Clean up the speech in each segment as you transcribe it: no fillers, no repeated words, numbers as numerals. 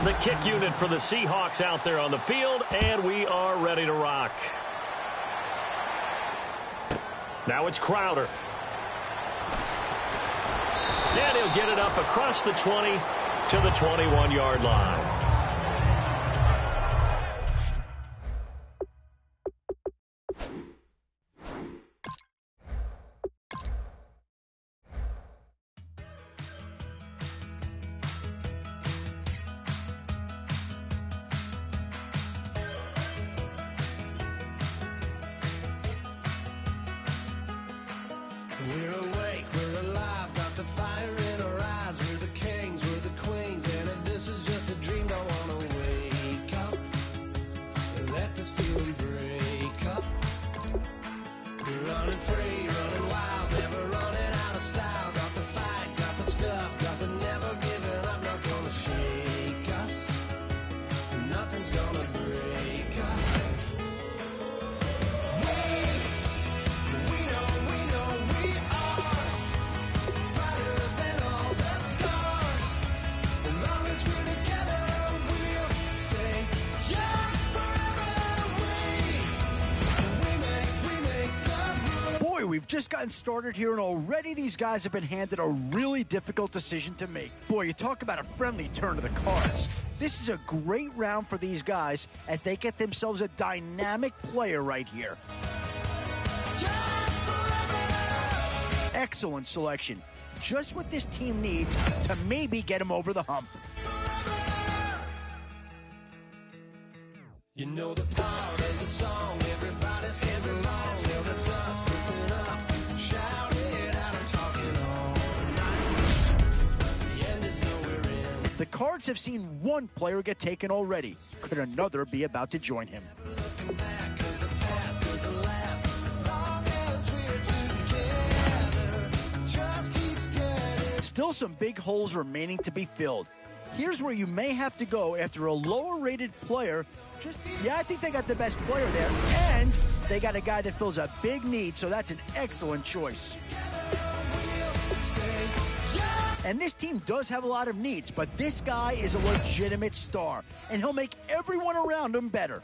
The kick unit for the Seahawks out there on the field, and we are ready to rock. Now it's Crowder. And he'll get it up across the 20 to the 21-yard line. We're awake, we're alive, got the fire in our eyes. We're the kings, we're the queens, and if this is just a dream, don't wanna wake up. Let this feeling break up. We're running free, running wild, never running out of style. Got the fight, got the stuff, got the never giving up. Not gonna shake us, nothing's gonna break us. We've just gotten started here, and already these guys have been handed a really difficult decision to make. Boy, you talk about a friendly turn to the cards. This is a great round for these guys as they get themselves a dynamic player right here. Excellent selection. Just what this team needs to maybe get them over the hump. You know the part of the song, everybody sings along. Well, that's us, listen up, shout it out, I'm talking all night. The end is nowhere in. The Cards have seen one player get taken already. Could another be about to join him? Looking back, 'cause the past doesn't last. Long as we're together, just keep steady. Still some big holes remaining to be filled. Here's where you may have to go after a lower-rated player. I think they got the best player there, and they got a guy that fills a big need, so that's an excellent choice. And this team does have a lot of needs, but this guy is a legitimate star, and he'll make everyone around him better.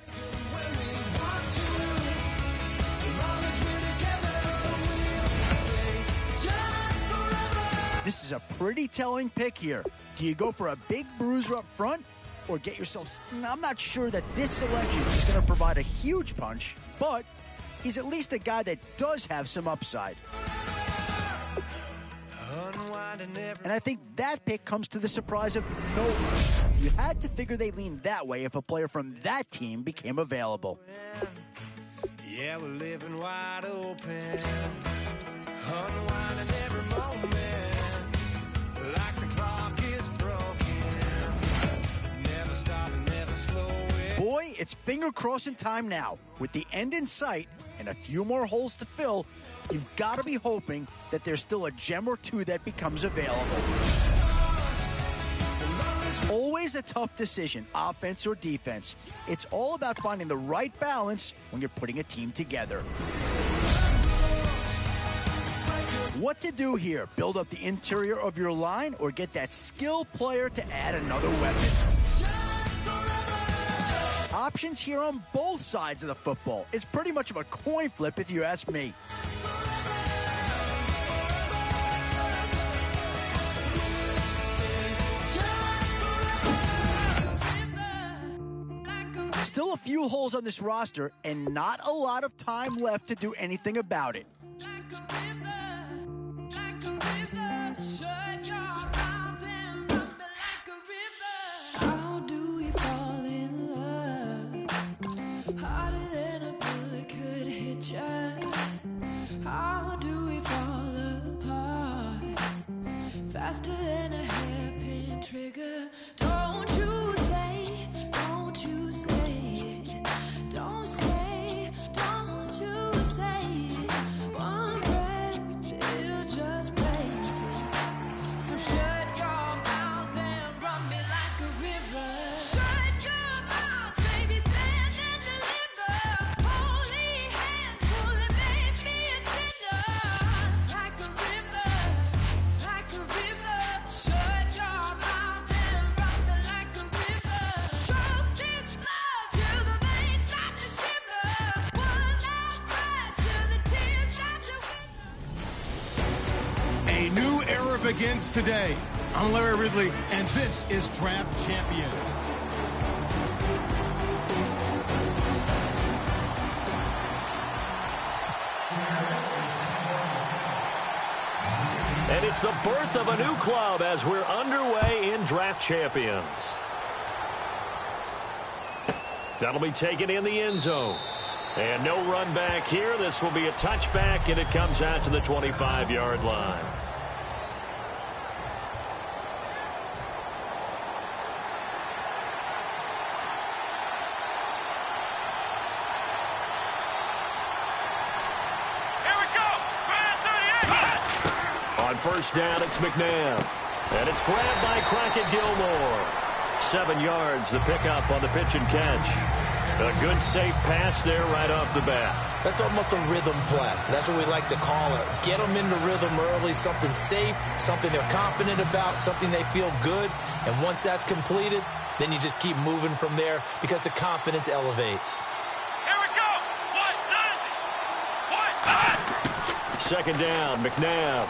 This is a pretty telling pick here. Do you go for a big bruiser up front, or get yourself... I'm not sure that this selection is going to provide a huge punch, but he's at least a guy that does have some upside. And I think that pick comes to the surprise of no one. You had to figure they lean that way if a player from that team became available. Yeah, we're living wide open, unwinding every moment, like the clock is broken, never stopping, never slowing. Boy, it's finger-crossing time now. With the end in sight and a few more holes to fill, you've got to be hoping that there's still a gem or two that becomes available. Always a tough decision, offense or defense. It's all about finding the right balance when you're putting a team together. What to do here? Build up the interior of your line or get that skilled player to add another weapon? Options here on both sides of the football. It's pretty much of a coin flip if you ask me. Still a few holes on this roster and not a lot of time left to do anything about it. How do we fall in love? Harder than a bullet could hit ya. How do we fall apart? Faster than a hairpin trigger. Don't you say, don't you say it. Don't say, don't you say it. One breath, it'll just break it. So shut your mouth and run me like a river. Shut your mouth, baby, stand and deliver. Holy hands, pulling, make me a sinner. Like a river, like a river. Shut your mouth and A new era begins today. I'm Larry Ridley, and this is Draft Champions. And it's the birth of a new club as we're underway in Draft Champions. That'll be taken in the end zone. And no run back here. This will be a touchback, and it comes out to the 25-yard line. On first down, it's McNabb. And it's grabbed by Crockett Gilmore. 7 yards, the pickup on the pitch and catch. A good, safe pass there right off the bat. That's almost a rhythm play. That's what we like to call it. Get them into rhythm early, something safe, something they're confident about, something they feel good. And once that's completed, then you just keep moving from there because the confidence elevates. Here we go. Second down, McNabb.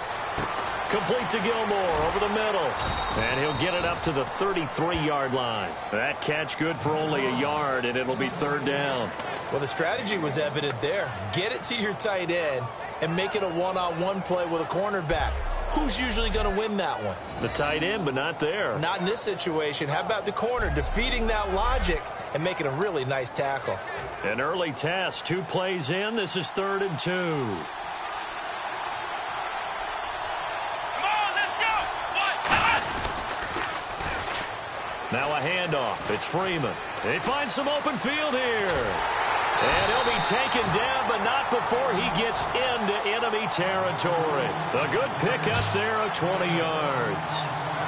Complete to Gilmore over the middle. And he'll get it up to the 33-yard line. That catch good for only a yard, and it'll be third down. Well, the strategy was evident there. Get it to your tight end and make it a one-on-one play with a cornerback. Who's usually going to win that one? The tight end, but not there. Not in this situation. How about the corner defeating that logic and making a really nice tackle? An early test. 2 plays in. This is 3rd and 2. Now a handoff. It's Freeman. They find some open field here. And he'll be taken down, but not before he gets into enemy territory. A good pickup there of 20 yards.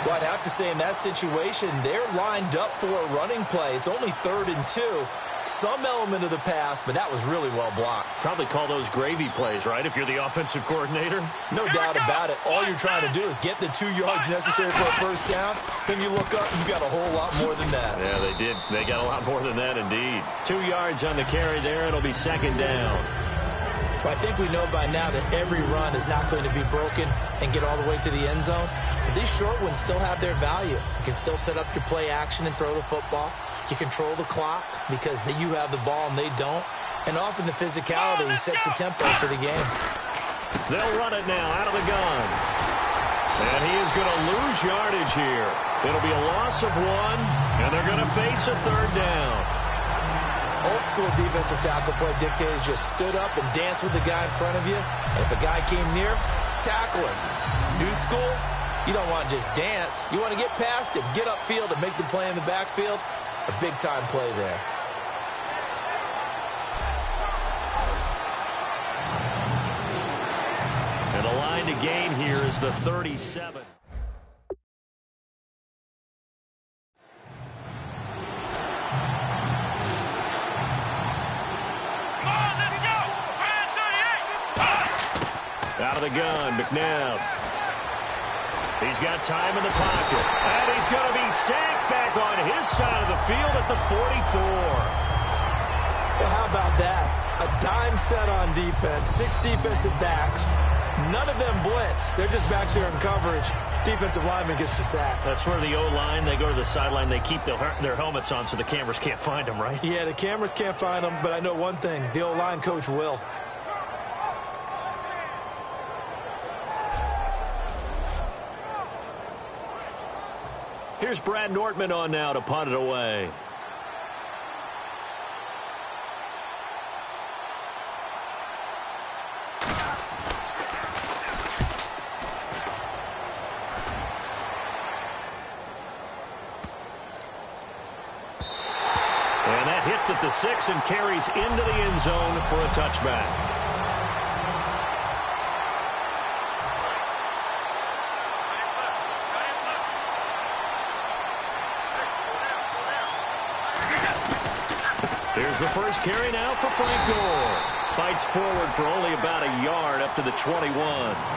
Well, I'd have to say in that situation, they're lined up for a running play. It's only 3rd and 2. Some element of the pass, but that was really well blocked. Probably call those gravy plays, right, if you're the offensive coordinator? No doubt about it. All you're trying to do is get the 2 yards necessary for a first down. Then you look up, you've got a whole lot more than that. Yeah, they did. They got a lot more than that, indeed. 2 yards on the carry there. It'll be second down. But I think we know by now that every run is not going to be broken and get all the way to the end zone. But these short ones still have their value. You can still set up your play action and throw the football. You control the clock because you have the ball and they don't. And often the physicality sets the tempo for the game. They'll run it now out of the gun. And he is going to lose yardage here. It'll be a loss of 1, and they're going to face a 3rd down. Old school defensive tackle play dictated just stood up and danced with the guy in front of you. And if a guy came near, tackle him. New school, you don't want to just dance. You want to get past him, get upfield, and make the play in the backfield. A big-time play there. And the line to gain here is the 37. Out of the gun, McNabb. He's got time in the pocket. And he's going to be sacked back on his side of the field at the 44. Well, how about that? A dime set on defense, 6 defensive backs. None of them blitz. They're just back there in coverage. Defensive lineman gets the sack. That's where the O-line, they go to the sideline, they keep their helmets on so the cameras can't find them, right? Yeah, the cameras can't find them, but I know one thing. The O-line coach will. Here's Brad Nortman on now to punt it away. And that hits at the 6 and carries into the end zone for a touchback. Here's the first carry now for Frank Gore. Fights forward for only about a yard up to the 21.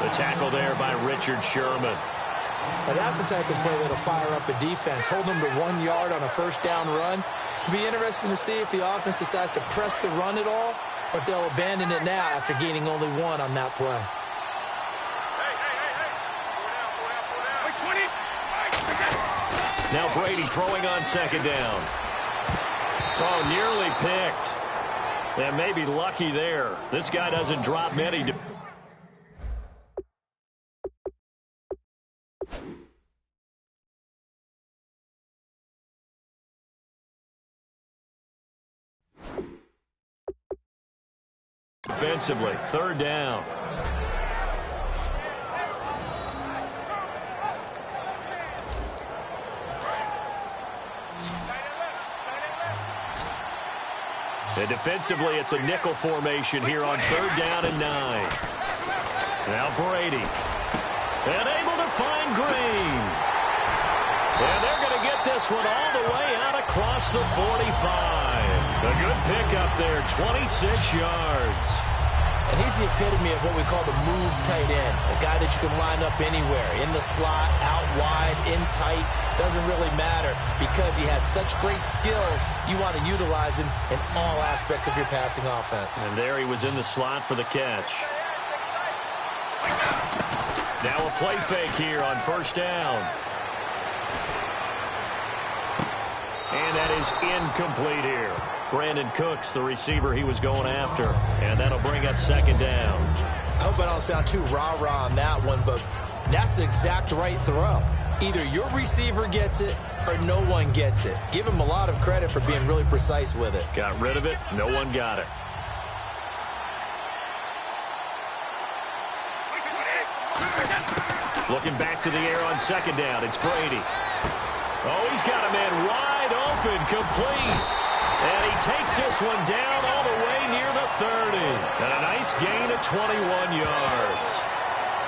The tackle there by Richard Sherman. Now that's the type of play that'll fire up a defense. Hold them to 1 yard on a first down run. It'll be interesting to see if the offense decides to press the run at all or if they'll abandon it now after gaining only 1 on that play. Now Brady throwing on second down. Oh, nearly picked. And maybe lucky there. This guy doesn't drop many. Defensively, third down. And defensively, it's a nickel formation here on third down and 9. Now Brady. And able to find Green. And they're going to get this one all the way out across the 45. A good pickup there, 26 yards. And he's the epitome of what we call the move tight end, a guy that you can line up anywhere, in the slot, out wide, in tight, doesn't really matter because he has such great skills. You want to utilize him in all aspects of your passing offense. And there he was in the slot for the catch. Now a play fake here on first down. And that is incomplete here. Brandon Cooks, the receiver he was going after. And that'll bring up second down. I hope I don't sound too rah-rah on that one, but that's the exact right throw. Either your receiver gets it or no one gets it. Give him a lot of credit for being really precise with it. Got rid of it. No one got it. Looking back to the air on second down. It's Brady. Oh, he's got a man wide open, complete. And he takes this one down all the way near the 30. And a nice gain of 21 yards.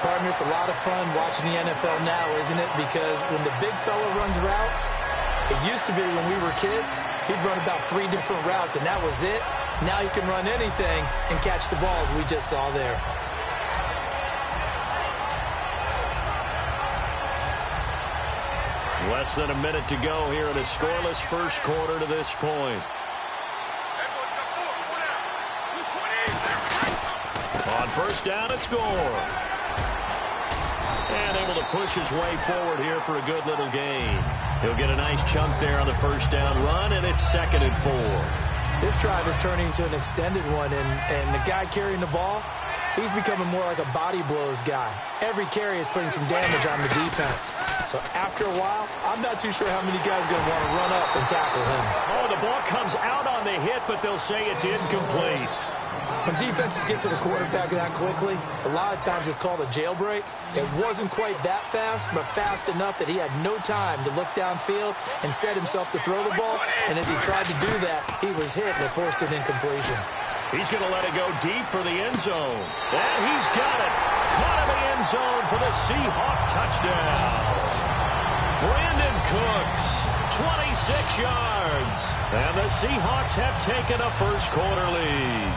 Partner, it's a lot of fun watching the NFL now, isn't it? Because when the big fella runs routes, it used to be when we were kids, he'd run about 3 different routes, and that was it. Now he can run anything and catch the balls we just saw there. Less than a minute to go here in a scoreless first quarter to this point. On first down, it's Gore. And able to push his way forward here for a good little gain. He'll get a nice chunk there on the first down run, and it's 2nd and 4. This drive is turning into an extended one, and the guy carrying the ball, he's becoming more like a body blows guy. Every carry is putting some damage on the defense. So after a while, I'm not too sure how many guys are going to want to run up and tackle him. Oh, the ball comes out on the hit, but they'll say it's incomplete. When defenses get to the quarterback that quickly, a lot of times it's called a jailbreak. It wasn't quite that fast, but fast enough that he had no time to look downfield and set himself to throw the ball. And as he tried to do that, he was hit and it forced an incompletion. He's going to let it go deep for the end zone. And he's got it. Caught in the end zone for the Seahawk touchdown. Brandon Cooks, 26 yards. And the Seahawks have taken a first quarter lead.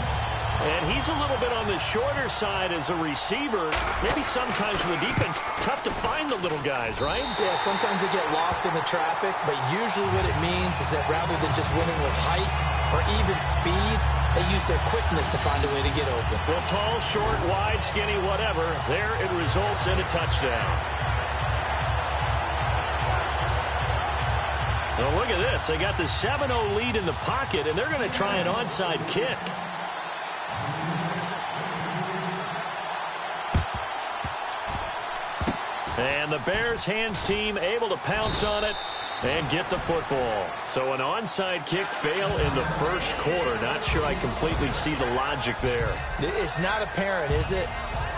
And he's a little bit on the shorter side as a receiver. Maybe sometimes for the defense, tough to find the little guys, right? Yeah, sometimes they get lost in the traffic, but usually what it means is that rather than just winning with height or even speed, they use their quickness to find a way to get open. Well, tall, short, wide, skinny, whatever, there it results in a touchdown. Well, look at this. They got the 7-0 lead in the pocket, and they're going to try an onside kick. And the Bears hands team able to pounce on it and get the football. So an onside kick fail in the first quarter. Not sure I completely see the logic there. It's not apparent, is it?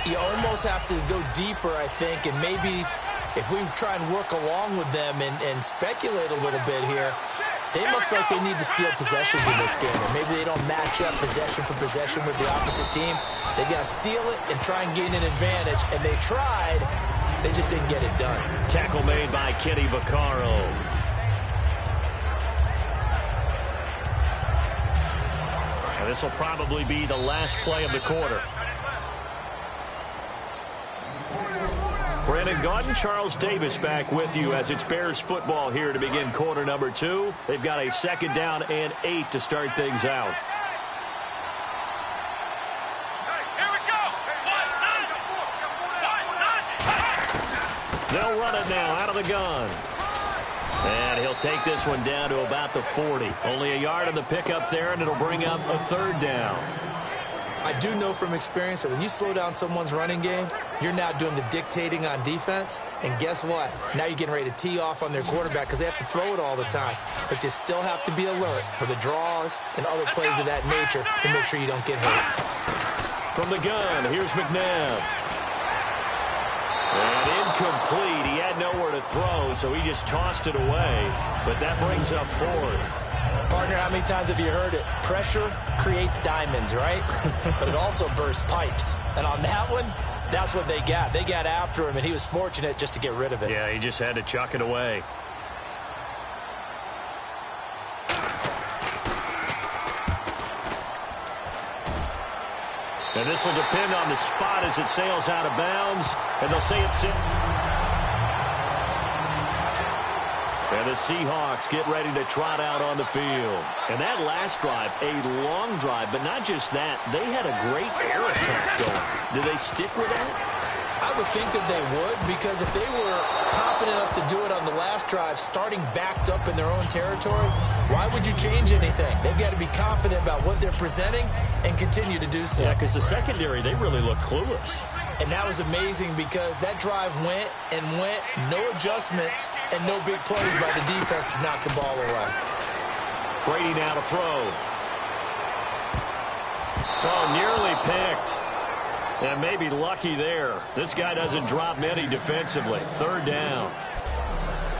You almost have to go deeper, I think, and maybe if we try and work along with them and speculate a little bit here, they must feel like they need to steal possessions in this game. Or maybe they don't match up possession for possession with the opposite team. They got to steal it and try and gain an advantage. And they tried. They just didn't get it done. Tackle made by Kenny Vaccaro. And this will probably be the last play of the quarter. Brandon Gaudin, Charles Davis back with you as it's Bears football here to begin quarter number 2. They've got a 2nd down and 8 to start things out. They'll run it now out of the gun. And he'll take this one down to about the 40. Only a yard on the pickup there, and it'll bring up a third down. I do know from experience that when you slow down someone's running game, you're now doing the dictating on defense. And guess what? Now you're getting ready to tee off on their quarterback because they have to throw it all the time. But you still have to be alert for the draws and other plays of that nature to make sure you don't get hurt. From the gun, here's McNabb. And incomplete. He had nowhere to throw, so he just tossed it away. But that brings up fourth. Partner, how many times have you heard it? Pressure creates diamonds, right? But it also bursts pipes. And on that one, that's what they got. They got after him, and he was fortunate just to get rid of it. Yeah, he just had to chuck it away. And this will depend on the spot as it sails out of bounds. And they'll say it's in. And the Seahawks get ready to trot out on the field. And that last drive, a long drive, but not just that. They had a great air attack going. Do they stick with that? I would think that they would, because if they were confident enough to do it on the last drive, starting backed up in their own territory, why would you change anything? They've got to be confident about what they're presenting and continue to do so. Yeah, because the secondary, they really look clueless. And that was amazing because that drive went and went, no adjustments, and no big plays by the defense to knock the ball away. Brady now to throw. Oh, nearly picked. And maybe lucky there. This guy doesn't drop many defensively. Third down.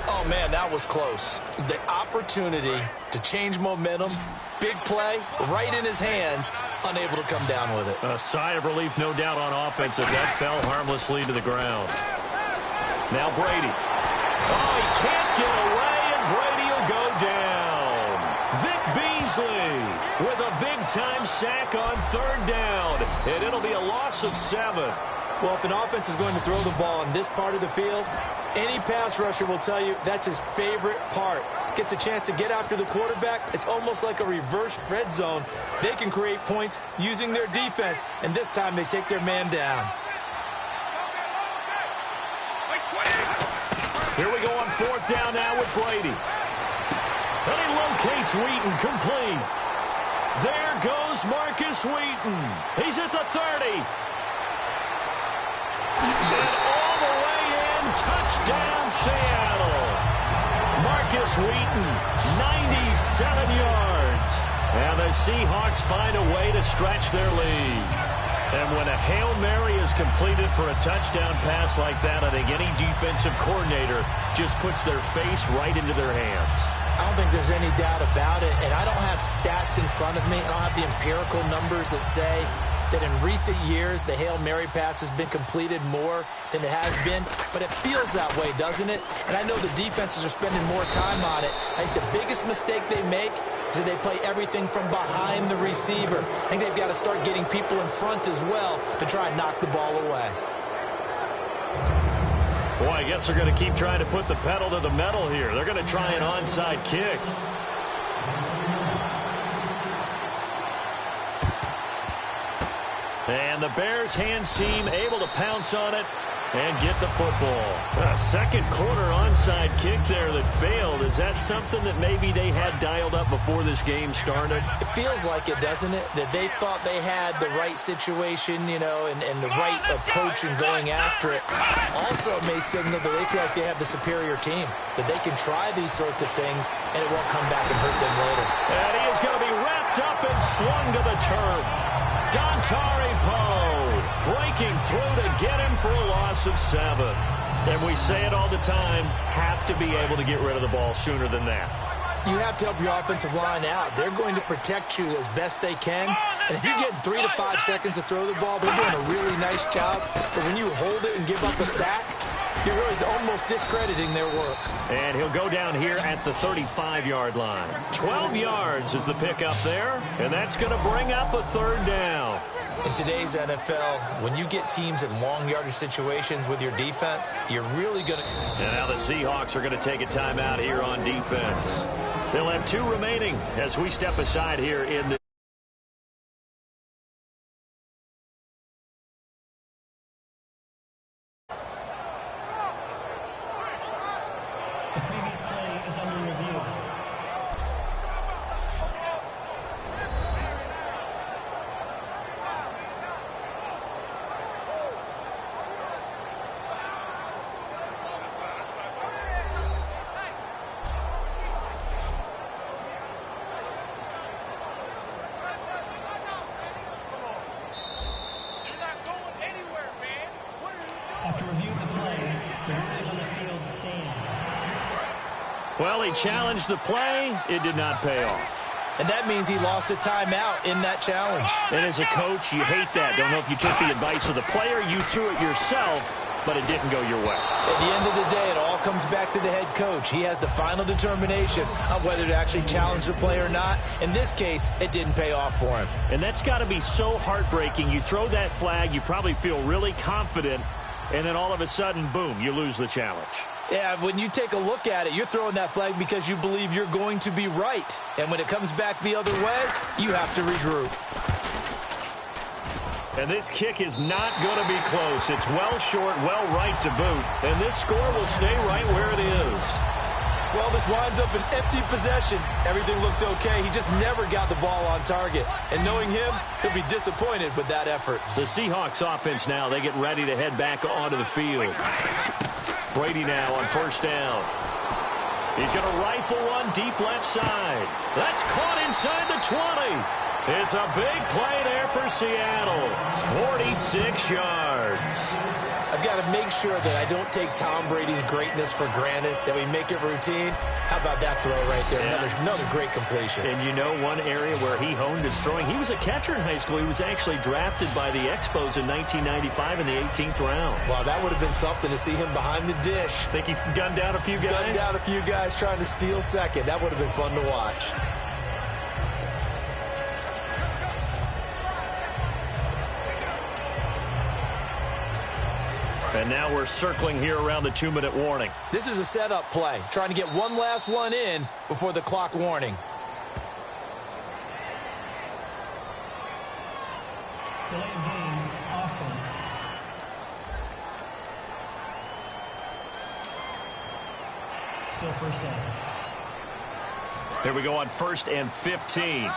Oh, man, that was close. The opportunity to change momentum, big play, right in his hands, unable to come down with it. A sigh of relief, no doubt, on offense as that fell harmlessly to the ground. Now Brady. Oh, he can't get away, and Brady will go down. Vic Beasley with a big-time sack on third down, and it'll be a loss of 7. Well, if an offense is going to throw the ball in this part of the field, any pass rusher will tell you that's his favorite part. Gets a chance to get after the quarterback. It's almost like a reverse red zone. They can create points using their defense, and this time they take their man down. Here we go on fourth down now with Brady. And he locates Wheaton, complete. There goes Marcus Wheaton. He's at the 30. And all the way in, touchdown Seattle. Marcus Wheaton, 97 yards. And the Seahawks find a way to stretch their lead. And when a Hail Mary is completed for a touchdown pass like that, I think any defensive coordinator just puts their face right into their hands. I don't think there's any doubt about it, and I don't have stats in front of me. I don't have the empirical numbers that say that in recent years the Hail Mary pass has been completed more than it has been, but it feels that way, doesn't it? And I know the defenses are spending more time on it. I think the biggest mistake they make is that they play everything from behind the receiver. I think they've got to start getting people in front as well to try and knock the ball away. Boy, I guess they're going to keep trying to put the pedal to the metal here. They're going to try an onside kick. And the Bears hands team able to pounce on it and get the football. A second quarter onside kick there that failed. Is that something that maybe they had dialed up before this game started? It feels like it, doesn't it? That they thought they had the right situation, you know, and the right approach in going after it. Also, it may signal that they feel like they have the superior team, that they can try these sorts of things, and it won't come back and hurt them later. And he is going to be wrapped up and slung to the turf. Dontari Poe breaking through to get him for a loss of 7. And we say it all the time, have to be able to get rid of the ball sooner than that. You have to help your offensive line out. They're going to protect you as best they can. And if you get 3 to 5 seconds to throw the ball, they're doing a really nice job. But when you hold it and give up a sack, you're really almost discrediting their work. And he'll go down here at the 35-yard line. 12 yards is the pickup there, and that's going to bring up a third down. In today's NFL, when you get teams in long yardage situations with your defense, you're really going to... And now the Seahawks are going to take a timeout here on defense. They'll have 2 remaining as we step aside here in the... The previous next play is under review. After review of the play, the ruling on the field stands. Well, he challenged the play. It did not pay off. And that means he lost a timeout in that challenge. And as a coach, you hate that. Don't know if you took the advice of the player. You threw it yourself, but it didn't go your way. At the end of the day, it all comes back to the head coach. He has the final determination on whether to actually challenge the play or not. In this case, it didn't pay off for him. And that's got to be so heartbreaking. You throw that flag, you probably feel really confident, and then all of a sudden, boom, you lose the challenge. Yeah, when you take a look at it, you're throwing that flag because you believe you're going to be right. And when it comes back the other way, you have to regroup. And this kick is not going to be close. It's well short, well right to boot. And this score will stay right where it is. Well, this winds up an empty possession. Everything looked okay. He just never got the ball on target. And knowing him, he'll be disappointed with that effort. The Seahawks offense now, they get ready to head back onto the field. Brady now on first down. He's going to rifle one deep left side. That's caught inside the 20. It's a big play there for Seattle. 46 yards. I've got to make sure that I don't take Tom Brady's greatness for granted, that we make it routine. How about that throw right there? Yeah. Another great completion. And you know one area where he honed his throwing, he was a catcher in high school. He was actually drafted by the Expos in 1995 in the 18th round. Wow, that would have been something to see him behind the dish. Think he gunned down a few guys? Gunned down a few guys trying to steal second. That would have been fun to watch. And now we're circling here around the 2-minute warning. This is a setup play, trying to get one last one in before the clock warning. Delay of game, offense. Still first down. Here we go on 1st and 15.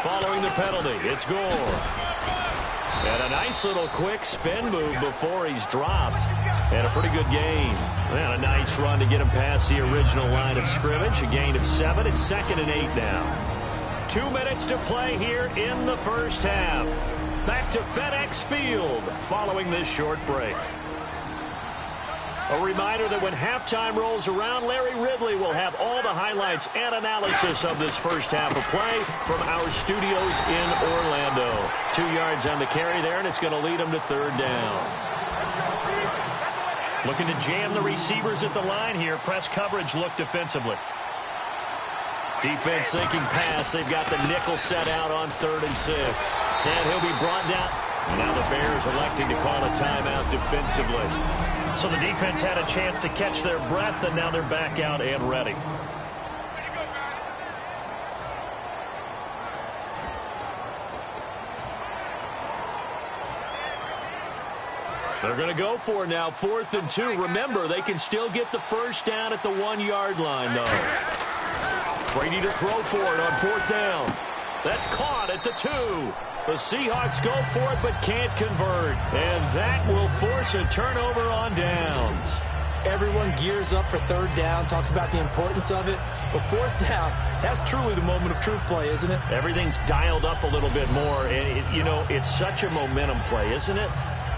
Following the penalty, it's Gore. And a nice little quick spin move before he's dropped. And a pretty good gain. And a nice run to get him past the original line of scrimmage. A gain of 7. It's 2nd and 8 now. 2 minutes to play here in the first half. Back to FedEx Field following this short break. A reminder that when halftime rolls around, Larry Ridley will have all the highlights and analysis of this first half of play from our studios in Orlando. 2 yards on the carry there, and it's going to lead him to 3rd down. Looking to jam the receivers at the line here. Press coverage look defensively. Defense thinking pass. They've got the nickel set out on 3rd and 6. And he'll be brought down. Now the Bears electing to call a timeout defensively. So the defense had a chance to catch their breath, and now they're back out and ready. They're going to go for it now, 4th and 2. Remember, they can still get the first down at the 1-yard line, though. Brady to throw for it on 4th down. That's caught at the 2. The Seahawks go for it but can't convert. And that will force a turnover on downs. Everyone gears up for 3rd down, talks about the importance of it. But 4th down, that's truly the moment of truth play, isn't it? Everything's dialed up a little bit more. And, you know, it's such a momentum play, isn't it?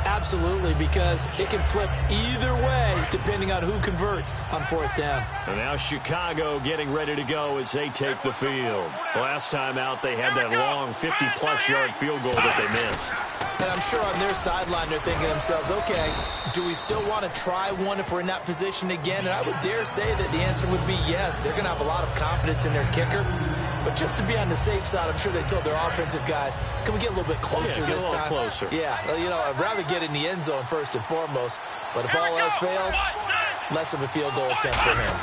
Absolutely, because it can flip either way depending on who converts on 4th down. And now Chicago getting ready to go as they take the field. Last time out, they had that long 50-plus yard field goal that they missed. And I'm sure on their sideline they're thinking to themselves, okay, do we still want to try one if we're in that position again? And I would dare say that the answer would be yes. They're going to have a lot of confidence in their kicker. But just to be on the safe side, I'm sure they told their offensive guys, can we get a little bit closer this time? Get a little closer. Yeah, you know, I'd rather get in the end zone first and foremost. But if all else fails, less of a field goal attempt for him.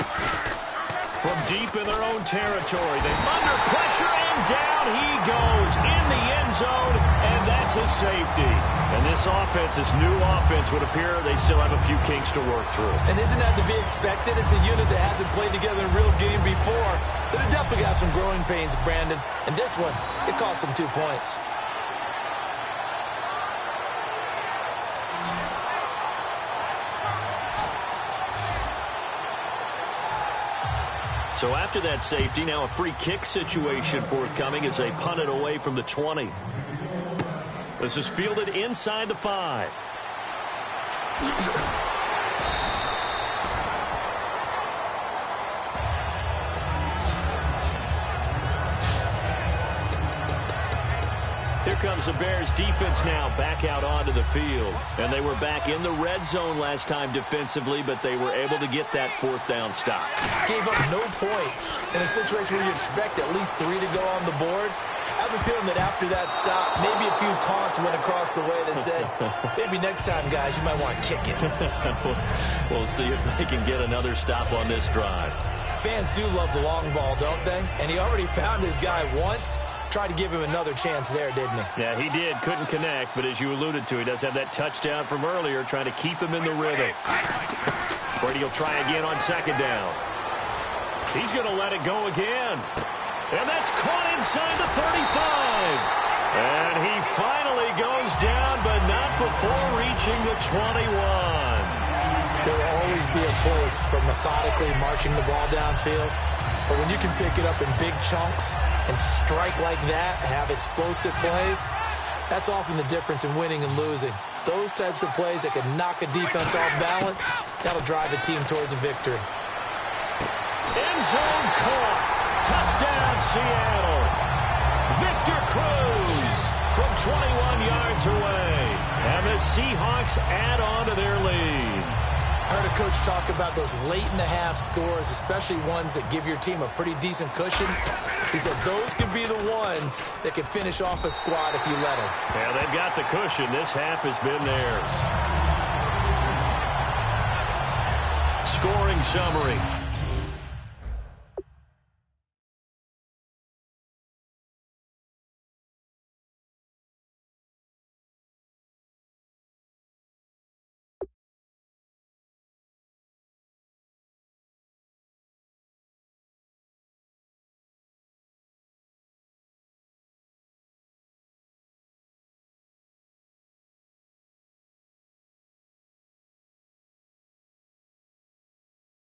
From deep in their own territory, they're under pressure, and down he goes in the end zone, and that's finds his safety. And this offense, this new offense, would appear they still have a few kinks to work through. And isn't that to be expected? It's a unit that hasn't played together in a real game before. So they definitely have some growing pains, Brandon. And this one, it cost them 2 points. So after that safety, now a free kick situation forthcoming as they punt it away from the 20. This is fielded inside the 5. Here comes the Bears defense now back out onto the field. And they were back in the red zone last time defensively, but they were able to get that 4th down stop. Gave up no points in a situation where you expect at least 3 to go on the board. I have a feeling that after that stop, maybe a few taunts went across the way that said, maybe next time, guys, you might want to kick it. We'll see if they can get another stop on this drive. Fans do love the long ball, don't they? And he already found his guy once. Tried to give him another chance there, didn't he? Yeah, he did. Couldn't connect, but as you alluded to, he does have that touchdown from earlier, trying to keep him in the rhythm. Brady will try again on 2nd down. He's going to let it go again. And that's caught inside the 35. And he finally goes down, but not before reaching the 21. There will always be a place for methodically marching the ball downfield. But when you can pick it up in big chunks and strike like that, have explosive plays, that's often the difference in winning and losing. Those types of plays that can knock a defense off balance, that'll drive a team towards a victory. End zone caught. Touchdown, Seattle. Victor Cruz from 21 yards away. And the Seahawks add on to their lead. I heard a coach talk about those late-in-the-half scores, especially ones that give your team a pretty decent cushion. He said those could be the ones that can finish off a squad if you let them. Yeah, they've got the cushion. This half has been theirs. Scoring summary.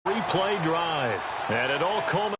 Replay drive. And it all culminates.